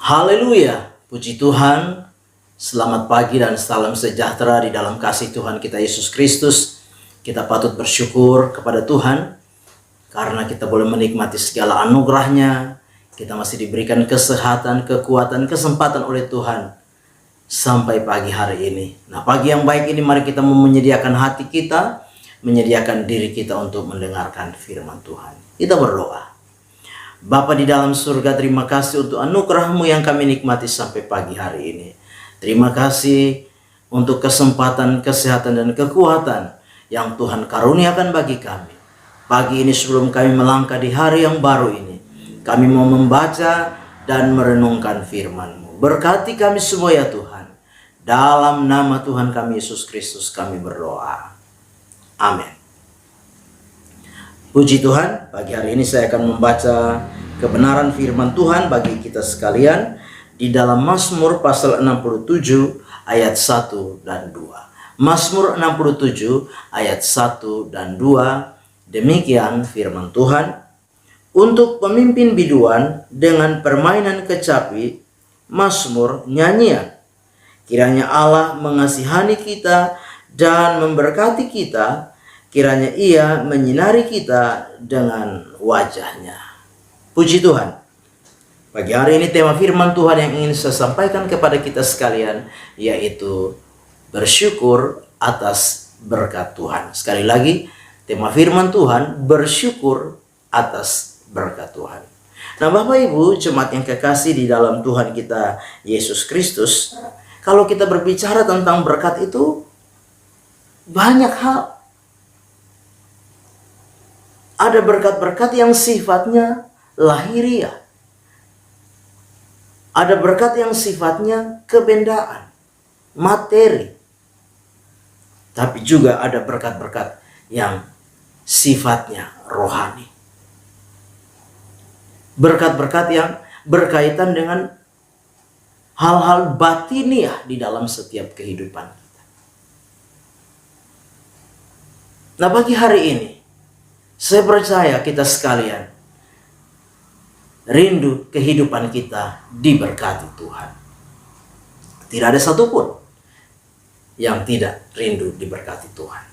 Haleluya, puji Tuhan. Selamat pagi dan salam sejahtera di dalam kasih Tuhan kita Yesus Kristus. Kita patut bersyukur kepada Tuhan karena kita boleh menikmati segala anugerahnya. Kita masih diberikan kesehatan, kekuatan, kesempatan oleh Tuhan sampai pagi hari ini. Nah, pagi yang baik ini mari kita menyediakan hati kita, menyediakan diri kita untuk mendengarkan firman Tuhan. Kita berdoa. Bapa di dalam surga, terima kasih untuk anugerah-Mu yang kami nikmati sampai pagi hari ini. Terima kasih untuk kesempatan, kesehatan, dan kekuatan yang Tuhan karuniakan bagi kami. Pagi ini sebelum kami melangkah di hari yang baru ini, kami mau membaca dan merenungkan firman-Mu. Berkati kami semua ya Tuhan. Dalam nama Tuhan kami Yesus Kristus kami berdoa. Amin. Puji Tuhan, pagi hari ini saya akan membaca kebenaran firman Tuhan bagi kita sekalian di dalam Mazmur pasal 67 ayat 1 dan 2. Mazmur 67 ayat 1 dan 2, demikian firman Tuhan. Untuk pemimpin biduan dengan permainan kecapi, mazmur nyanyian. Kiranya Allah mengasihani kita dan memberkati kita. Kiranya Ia menyinari kita dengan wajahnya. Puji Tuhan. Pagi hari ini tema firman Tuhan yang ingin saya sampaikan kepada kita sekalian, yaitu bersyukur atas berkat Tuhan. Sekali lagi, tema firman Tuhan, bersyukur atas berkat Tuhan. Nah, Bapak Ibu, jemaat yang kekasih di dalam Tuhan kita Yesus Kristus, kalau kita berbicara tentang berkat itu, banyak hal. Ada berkat-berkat yang sifatnya lahiriah. Ada berkat yang sifatnya kebendaan, materi. Tapi juga ada berkat-berkat yang sifatnya rohani. Berkat-berkat yang berkaitan dengan hal-hal batiniah di dalam setiap kehidupan kita. Nah, pagi hari ini saya percaya kita sekalian rindu kehidupan kita diberkati Tuhan. Tidak ada satupun yang tidak rindu diberkati Tuhan.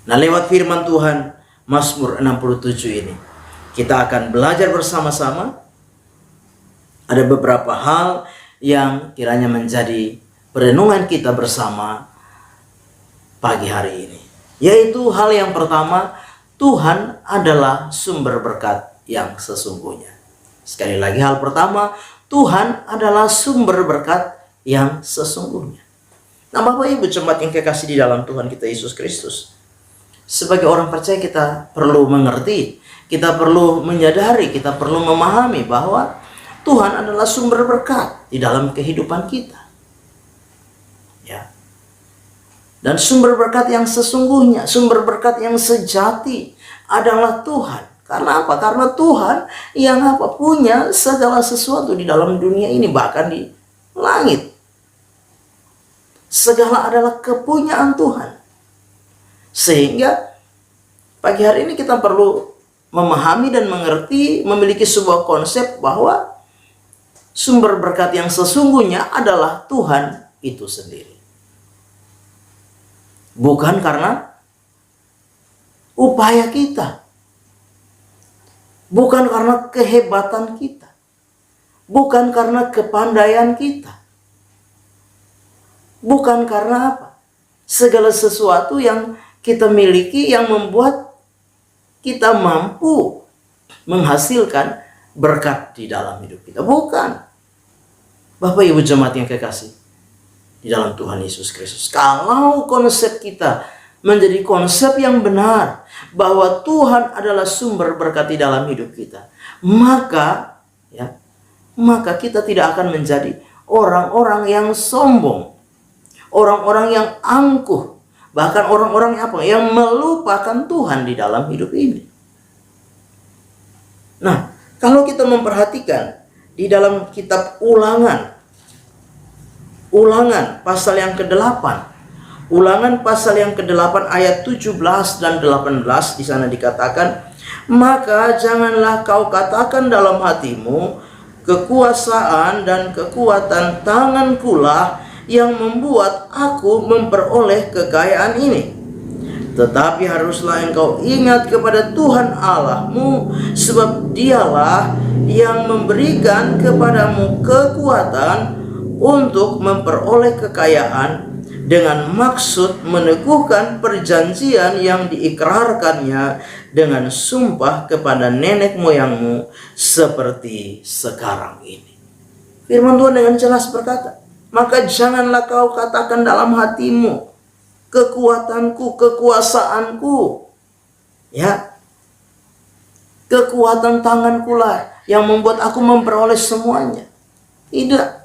Nah, lewat firman Tuhan Mazmur 67 ini kita akan belajar bersama-sama. Ada beberapa hal yang kiranya menjadi perenungan kita bersama pagi hari ini. Yaitu hal yang pertama, Tuhan adalah sumber berkat yang sesungguhnya. Sekali lagi, hal pertama, Tuhan adalah sumber berkat yang sesungguhnya. Nah, Bapak Ibu jemaat yang kekasih di dalam Tuhan kita Yesus Kristus, sebagai orang percaya kita perlu mengerti, kita perlu menyadari, kita perlu memahami bahwa Tuhan adalah sumber berkat di dalam kehidupan kita. Ya. Dan sumber berkat yang sesungguhnya, sumber berkat yang sejati adalah Tuhan. Karena apa? Karena Tuhan yang punya segala sesuatu di dalam dunia ini, bahkan di langit. Segala adalah kepunyaan Tuhan. Sehingga pagi hari ini kita perlu memahami dan mengerti, memiliki sebuah konsep bahwa sumber berkat yang sesungguhnya adalah Tuhan itu sendiri. Bukan karena upaya kita. Bukan karena kehebatan kita. Bukan karena kepandaian kita. Bukan karena apa? Segala sesuatu yang kita miliki yang membuat kita mampu menghasilkan berkat di dalam hidup kita. Bukan. Bapak Ibu jemaat yang kekasih di dalam Tuhan Yesus Kristus, kalau konsep kita menjadi konsep yang benar bahwa Tuhan adalah sumber berkat di dalam hidup kita, maka kita tidak akan menjadi orang-orang yang sombong, orang-orang yang angkuh, bahkan orang-orang yang melupakan Tuhan di dalam hidup ini. Nah, kalau kita memperhatikan di dalam kitab Ulangan pasal yang ke-8. Ulangan pasal yang ke-8 ayat 17 dan 18 di sana dikatakan, "Maka janganlah kau katakan dalam hatimu, kekuasaan dan kekuatan tangankulah yang membuat aku memperoleh kekayaan ini. Tetapi haruslah engkau ingat kepada Tuhan Allahmu, sebab Dialah yang memberikan kepadamu kekuatan untuk memperoleh kekayaan, dengan maksud meneguhkan perjanjian yang diikrarkannya dengan sumpah kepada nenek moyangmu seperti sekarang ini. Firman Tuhan dengan jelas berkata, maka janganlah kau katakan dalam hatimu, kekuatanku, kekuasaanku, ya, kekuatan tanganku lah yang membuat aku memperoleh semuanya. Tidak.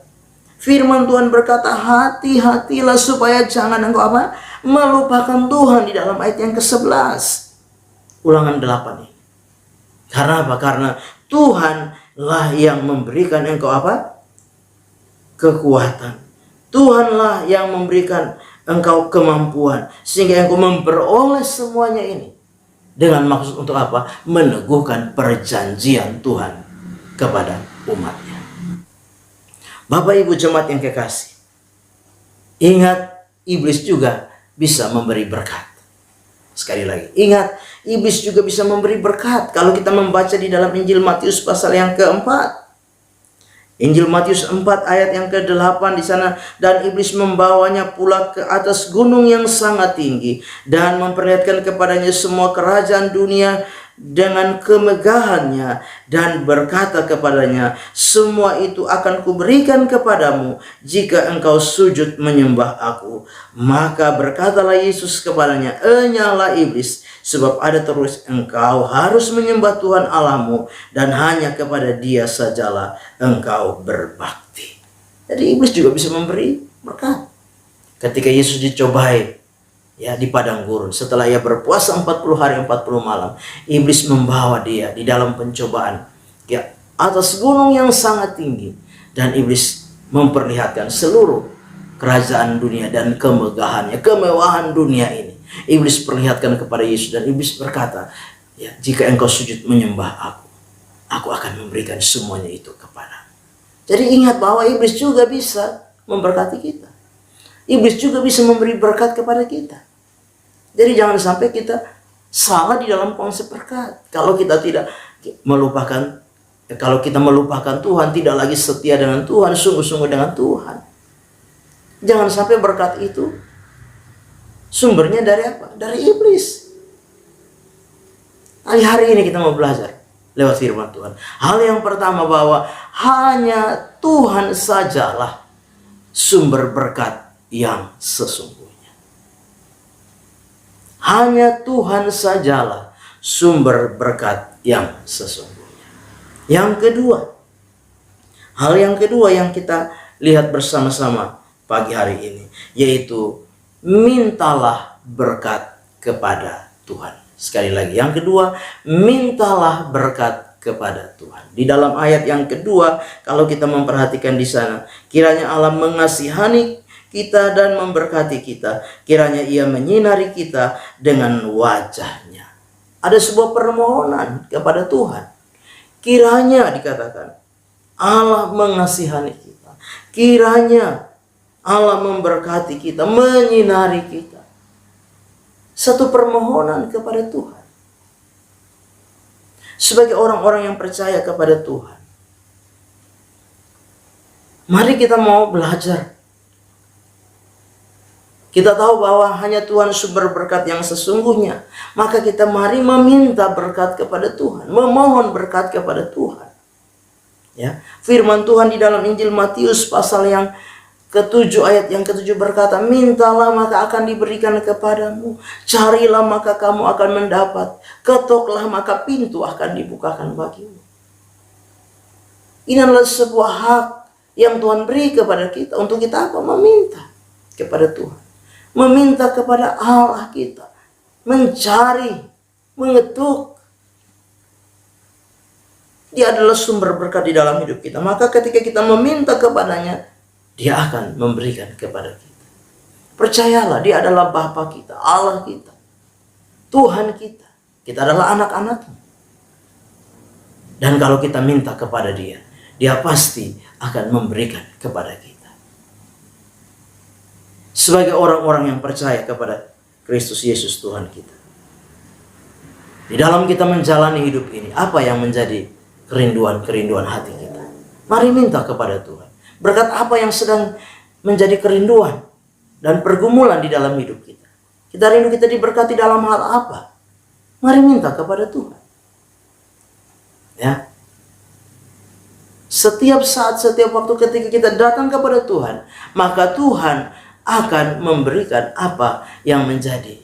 Firman Tuhan berkata, hati-hatilah supaya jangan engkau melupakan Tuhan, di dalam ayat yang ke-11 Ulangan 8 ini. Karena apa? Karena Tuhanlah yang memberikan engkau kekuatan. Tuhanlah yang memberikan engkau kemampuan sehingga engkau memperoleh semuanya ini. Dengan maksud untuk apa? Meneguhkan perjanjian Tuhan kepada umatnya. Bapak Ibu jemaat yang kekasih, ingat, iblis juga bisa memberi berkat. Sekali lagi, ingat, iblis juga bisa memberi berkat. Kalau kita membaca di dalam Injil Matius pasal yang keempat, Injil Matius 4 ayat yang ke-8 di sana, dan iblis membawanya pula ke atas gunung yang sangat tinggi dan memperlihatkan kepadanya semua kerajaan dunia dengan kemegahannya, dan berkata kepadanya, semua itu akan kuberikan kepadamu jika engkau sujud menyembah aku. Maka berkatalah Yesus kepadanya, enyahlah iblis, sebab ada terus engkau harus menyembah Tuhan Allahmu, dan hanya kepada Dia sajalah engkau berbakti. Jadi iblis juga bisa memberi berkat. Ketika Yesus dicobai, ya, di padang gurun, setelah ia berpuasa 40 hari 40 malam, iblis membawa dia di dalam pencobaan, ya, atas gunung yang sangat tinggi, dan iblis memperlihatkan seluruh kerajaan dunia dan kemegahannya, kemewahan dunia ini. Iblis perlihatkan kepada Yesus, dan iblis berkata, ya, jika engkau sujud menyembah aku akan memberikan semuanya itu kepadamu. Jadi ingat bahwa iblis juga bisa memberkati kita. Iblis juga bisa memberi berkat kepada kita. Jadi jangan sampai kita salah di dalam konsep berkat. Kalau kita tidak melupakan, kalau kita melupakan Tuhan, tidak lagi setia dengan Tuhan, sungguh-sungguh dengan Tuhan, jangan sampai berkat itu sumbernya dari apa? Dari iblis. Hari ini kita mau belajar lewat firman Tuhan. Hal yang pertama, bahwa hanya Tuhan sajalah sumber berkat yang sesungguhnya. Hanya Tuhan sajalah sumber berkat yang sesungguhnya. Yang kedua, hal yang kedua yang kita lihat bersama-sama pagi hari ini, yaitu mintalah berkat kepada Tuhan. Sekali lagi, yang kedua, mintalah berkat kepada Tuhan. Di dalam ayat yang kedua, kalau kita memperhatikan di sana, kiranya Allah mengasihani kita dan memberkati kita, kiranya Ia menyinari kita dengan wajahnya. Ada sebuah permohonan kepada Tuhan. Kiranya, dikatakan, Allah mengasihani kita, kiranya Allah memberkati kita, menyinari kita. Satu permohonan kepada Tuhan. Sebagai orang-orang yang percaya kepada Tuhan, mari kita mau belajar. Kita tahu bahwa hanya Tuhan sumber berkat yang sesungguhnya. Maka kita mari meminta berkat kepada Tuhan, memohon berkat kepada Tuhan. Ya, firman Tuhan di dalam Injil Matius pasal yang ke-7 ayat yang ke-7 berkata, mintalah maka akan diberikan kepadamu, carilah maka kamu akan mendapat, ketoklah maka pintu akan dibukakan bagimu. Ini adalah sebuah hak yang Tuhan beri kepada kita untuk kita apa? Meminta kepada Tuhan. Meminta kepada Allah kita, mencari, mengetuk. Dia adalah sumber berkat di dalam hidup kita. Maka ketika kita meminta kepadanya, Dia akan memberikan kepada kita. Percayalah, Dia adalah Bapa kita, Allah kita, Tuhan kita. Kita adalah anak-anaknya. Dan kalau kita minta kepada Dia, Dia pasti akan memberikan kepada kita. Sebagai orang-orang yang percaya kepada Kristus Yesus Tuhan kita, di dalam kita menjalani hidup ini, apa yang menjadi kerinduan hati kita? Mari minta kepada Tuhan. Berkat apa yang sedang menjadi kerinduan dan pergumulan di dalam hidup kita? Kita rindu kita diberkati dalam hal apa? Mari minta kepada Tuhan. Ya. Setiap saat, setiap waktu ketika kita datang kepada Tuhan, maka Tuhan akan memberikan apa yang menjadi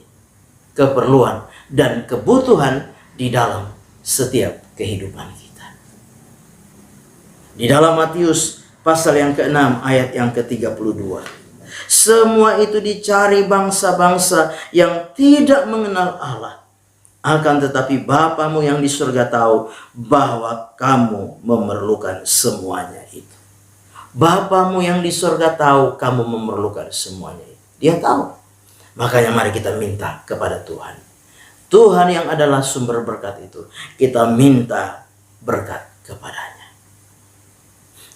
keperluan dan kebutuhan di dalam setiap kehidupan kita. Di dalam Matius pasal yang ke-6 ayat yang ke-32. Semua itu dicari bangsa-bangsa yang tidak mengenal Allah. Akan tetapi Bapamu yang di surga tahu bahwa kamu memerlukan semuanya itu. Bapamu yang di surga tahu kamu memerlukan semuanya itu. Dia tahu. Makanya mari kita minta kepada Tuhan. Tuhan yang adalah sumber berkat itu, kita minta berkat kepadanya.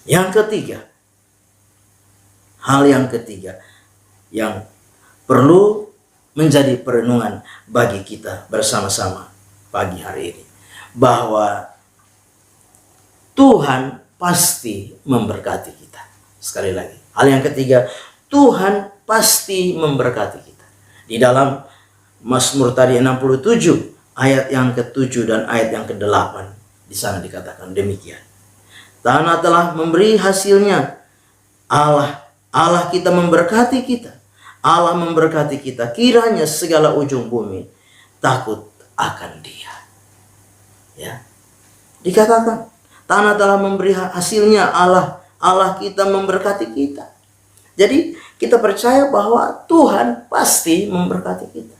Yang ketiga, hal yang ketiga yang perlu menjadi perenungan bagi kita bersama-sama pagi hari ini, bahwa Tuhan pasti memberkati kita. Sekali lagi, hal yang ketiga, Tuhan pasti memberkati kita. Di dalam Mazmur tadi 67 ayat yang ke-7 dan ayat yang ke-8, di sana dikatakan demikian. Tanah telah memberi hasilnya. Allah kita memberkati kita. Allah memberkati kita. Kiranya segala ujung bumi takut akan Dia. Ya. Dikatakan tanah telah memberi hasilnya. Allah kita memberkati kita. Jadi kita percaya bahwa Tuhan pasti memberkati kita.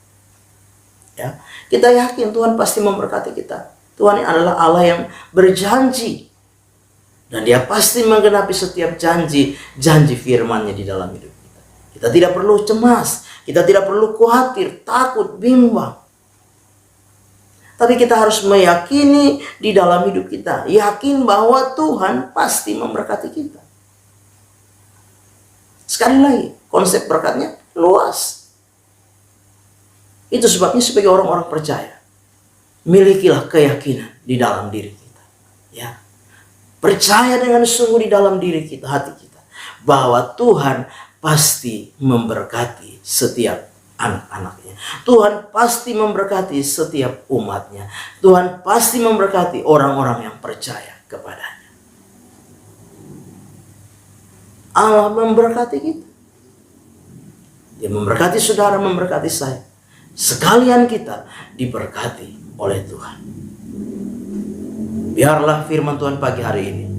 Ya. Kita yakin Tuhan pasti memberkati kita. Tuhan adalah Allah yang berjanji. Dan Dia pasti menggenapi setiap janji firman-Nya di dalam hidup kita. Kita tidak perlu cemas, kita tidak perlu khawatir, takut, bimbang. Tapi kita harus meyakini di dalam hidup kita, yakin bahwa Tuhan pasti memberkati kita. Sekali lagi, konsep berkatnya luas. Itu sebabnya sebagai orang-orang percaya, milikilah keyakinan di dalam diri kita. Ya. Percaya dengan sungguh di dalam diri kita, hati kita, bahwa Tuhan pasti memberkati setiap anak-anaknya. Tuhan pasti memberkati setiap umatnya. Tuhan pasti memberkati orang-orang yang percaya kepadanya. Allah memberkati kita. Dia memberkati saudara, memberkati saya. Sekalian kita diberkati oleh Tuhan. Biarlah firman Tuhan pagi hari ini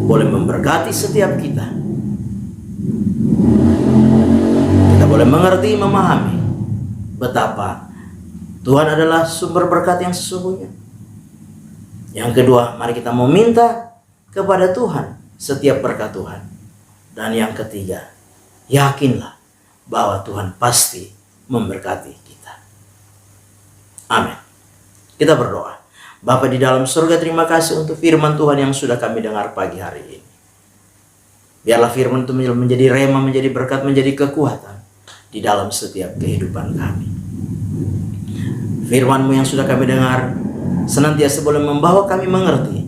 boleh memberkati setiap kita. Kita boleh mengerti, memahami betapa Tuhan adalah sumber berkat yang sesungguhnya. Yang kedua, mari kita meminta kepada Tuhan setiap berkat Tuhan. Dan yang ketiga, yakinlah bahwa Tuhan pasti memberkati kita. Amin. Kita berdoa. Bapa di dalam surga, terima kasih untuk firman Tuhan yang sudah kami dengar pagi hari ini. Biarlah firman itu menjadi rema, menjadi berkat, menjadi kekuatan di dalam setiap kehidupan kami. Firman-Mu yang sudah kami dengar senantiasa boleh membawa kami mengerti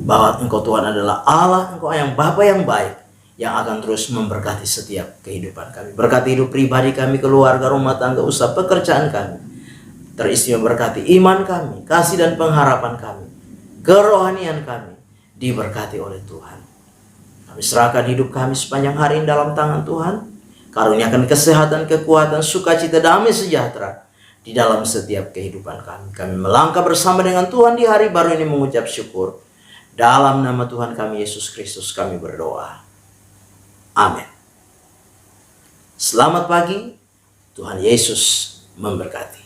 bahwa Engkau Tuhan adalah Allah, Engkau yang Bapa yang baik, yang akan terus memberkati setiap kehidupan kami. Berkati hidup pribadi kami, keluarga, rumah tangga, usaha, pekerjaan kami. Teristimewa berkati iman kami, kasih dan pengharapan kami, kerohanian kami diberkati oleh Tuhan. Kami serahkan hidup kami sepanjang hari ini dalam tangan Tuhan. Karuniakan kesehatan, kekuatan, sukacita, damai sejahtera di dalam setiap kehidupan kami. Kami melangkah bersama dengan Tuhan di hari baru ini mengucap syukur. Dalam nama Tuhan kami Yesus Kristus kami berdoa. Amin. Selamat pagi. Tuhan Yesus memberkati.